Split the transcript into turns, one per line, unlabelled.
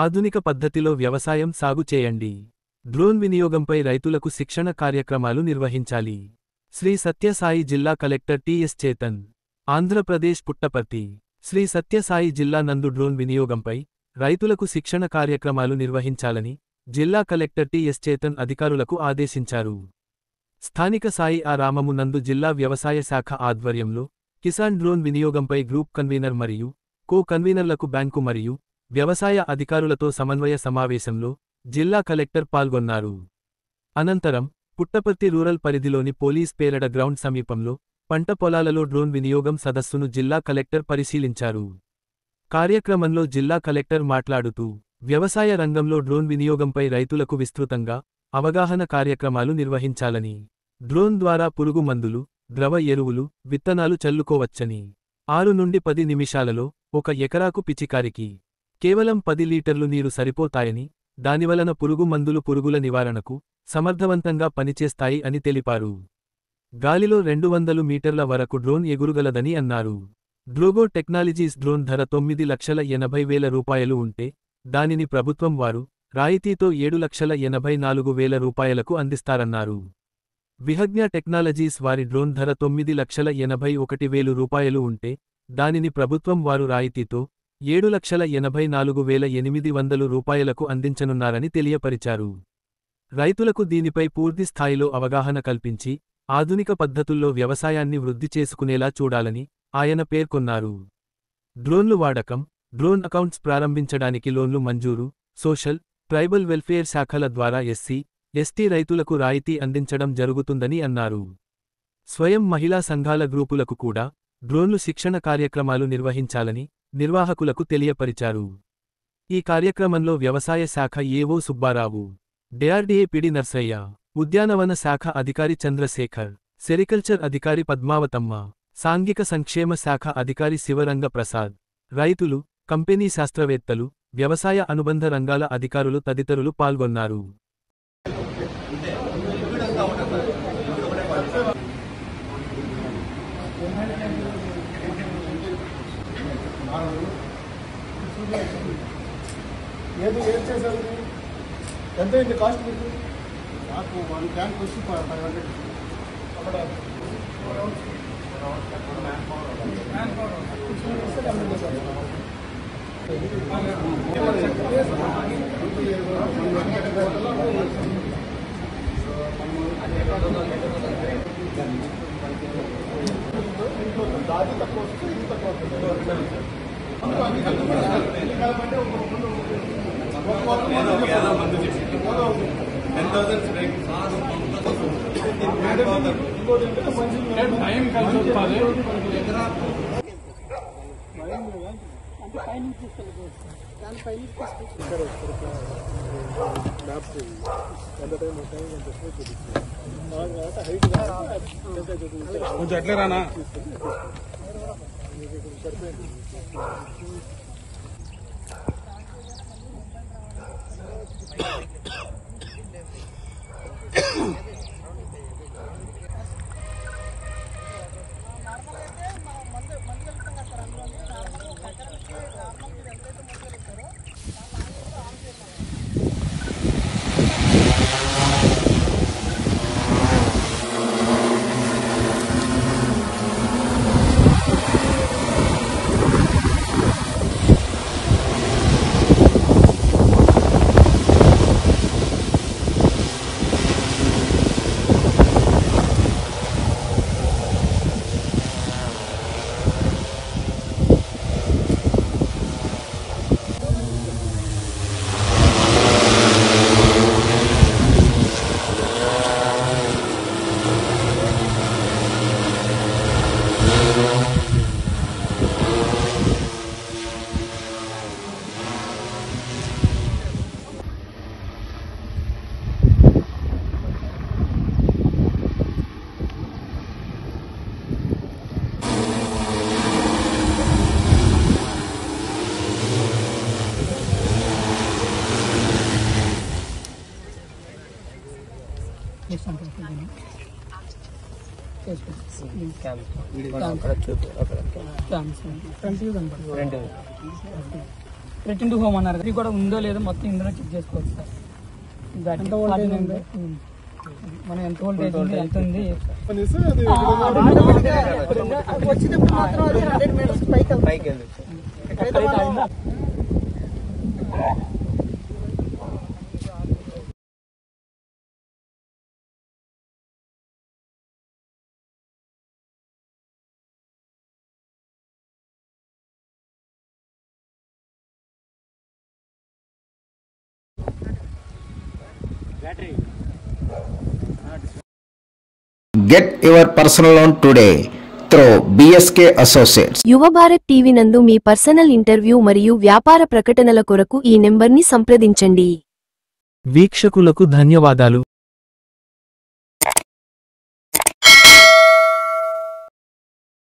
ఆధునిక పద్ధతిలో వ్యవసాయం సాగు చేయండి. డ్రోన్ వినియోగంపై రైతులకు శిక్షణ కార్యక్రమాలు నిర్వహించాలి. శ్రీ సత్యసాయి జిల్లా కలెక్టర్ టిఎస్ చేతన్, ఆంధ్రప్రదేశ్ పుట్టపర్తి. శ్రీ సత్యసాయి జిల్లా నందు డ్రోన్ వినియోగంపై రైతులకు శిక్షణ కార్యక్రమాలు నిర్వహించాలని జిల్లా కలెక్టర్ టిఎస్ చేతన్ అధికారులకు ఆదేశించారు. స్థానిక సాయి ఆరామము నందు జిల్లా వ్యవసాయ శాఖ ఆధ్వర్యంలో కిసాన్ డ్రోన్ వినియోగంపై గ్రూప్ కన్వీనర్ మరియు కో కన్వీనర్లకు బ్యాంకు మరియు వ్యవసాయ అధికారులతో సమన్వయ సమావేశంలో జిల్లా కలెక్టర్ పాల్గొన్నారు. అనంతరం పుట్టపర్తి రూరల్ పరిధిలోని పోలీస్ పేరడ గ్రౌండ్ సమీపంలో పంట పొలాలలో డ్రోన్ వినియోగం సదస్సును జిల్లా కలెక్టర్ పరిశీలించారు. కార్యక్రమంలో జిల్లా కలెక్టర్ మాట్లాడుతూ, వ్యవసాయ రంగంలో డ్రోన్ వినియోగంపై రైతులకు విస్తృతంగా అవగాహన కార్యక్రమాలు నిర్వహించాలని, డ్రోన్ ద్వారా పురుగు మందులు, ద్రవ ఎరువులు, విత్తనాలు చల్లుకోవచ్చని, 6 నుండి 10 నిమిషాలలో 1 ఎకరాకు పిచికారికి కేవలం 10 లీటర్లు నీరు సరిపోతాయని, దానివలన పురుగు మందులు పురుగుల నివారణకు సమర్థవంతంగా పనిచేస్తాయి అని తెలిపారు. గాలిలో 200 మీటర్ల వరకు డ్రోన్ ఎగురుగలదని అన్నారు. డ్రోగో టెక్నాలజీస్ డ్రోన్ ధర 9,80,000 రూపాయలు ఉంటే దానిని ప్రభుత్వం వారు రాయితీతో 7,84,000 రూపాయలకు అందిస్తారన్నారు. విహజ్ఞ టెక్నాలజీస్ వారి డ్రోన్ ధర 9,81,000 రూపాయలు ఉంటే దానిని ప్రభుత్వం వారు రాయితీతో 7,84,800 రూపాయలకు అందించనున్నారని తెలియపరిచారు. రైతులకు దీనిపై పూర్తి స్థాయిలో అవగాహన కల్పించి ఆధునిక పద్ధతుల్లో వ్యవసాయాన్ని వృద్ధి చేసుకునేలా చూడాలని ఆయన పేర్కొన్నారు. డ్రోన్లు వాడకం, డ్రోన్ అకౌంట్స్ ప్రారంభించడానికి లోన్లు మంజూరు, సోషల్, ట్రైబల్ వెల్ఫేర్ శాఖల ద్వారా ఎస్సీ, ఎస్టీ రైతులకు రాయితీ అందించడం జరుగుతుందని అన్నారు. స్వయం మహిళా సంఘాల గ్రూపులకు కూడా డ్రోన్లు శిక్షణ కార్యక్రమాలు నిర్వహించాలని నిర్వాహకులకు తెలియపరిచారు. ఈ కార్యక్రమంలో వ్యవసాయ శాఖ ఏవో సుబ్బారావు, డిఆర్డీఏ పిడి నర్సయ్య, ఉద్యానవన శాఖ అధికారి చంద్రశేఖర్, సెరికల్చర్ అధికారి పద్మావతమ్మ, సాంఘిక సంక్షేమ శాఖ అధికారి శివరంగ ప్రసాద్, రైతులు, కంపెనీ శాస్త్రవేత్తలు, వ్యవసాయ అనుబంధ రంగాల అధికారులు తదితరులు పాల్గొన్నారు.
ఎంత కాస్ట్ మీకు? నాకు 1 ట్యాంక్ వచ్చి 500. దాది తక్కువ వస్తే ఇది తక్కువ వస్తుంది. కొంచెం అట్లే రానా?
రిటర్న్ టు హోమ్ అన్నారు. ఇది కూడా ఉందో లేదో మొత్తం ఇందులో చెక్ చేసుకోవచ్చు సార్.
ఎంత వోల్టేజ్ ఉంది?
మనం ఎంత వోల్టేజ్ ఉంది, ఎంత ఉంది
అనేసి అది
వచ్చేటప్పుడు మాత్రం అది 100 మీటర్స్ పైకి వెళ్తుంది.
Get your personal loan today through BSK Associates.
యువ భారత్ టీవీ నందు మీ పర్సనల్ ఇంటర్వ్యూ మరియు వ్యాపార ప్రకటనల కొరకు ఈ నెంబర్ని సంప్రదించండి.
వీక్షకులకు ధన్యవాదాలు.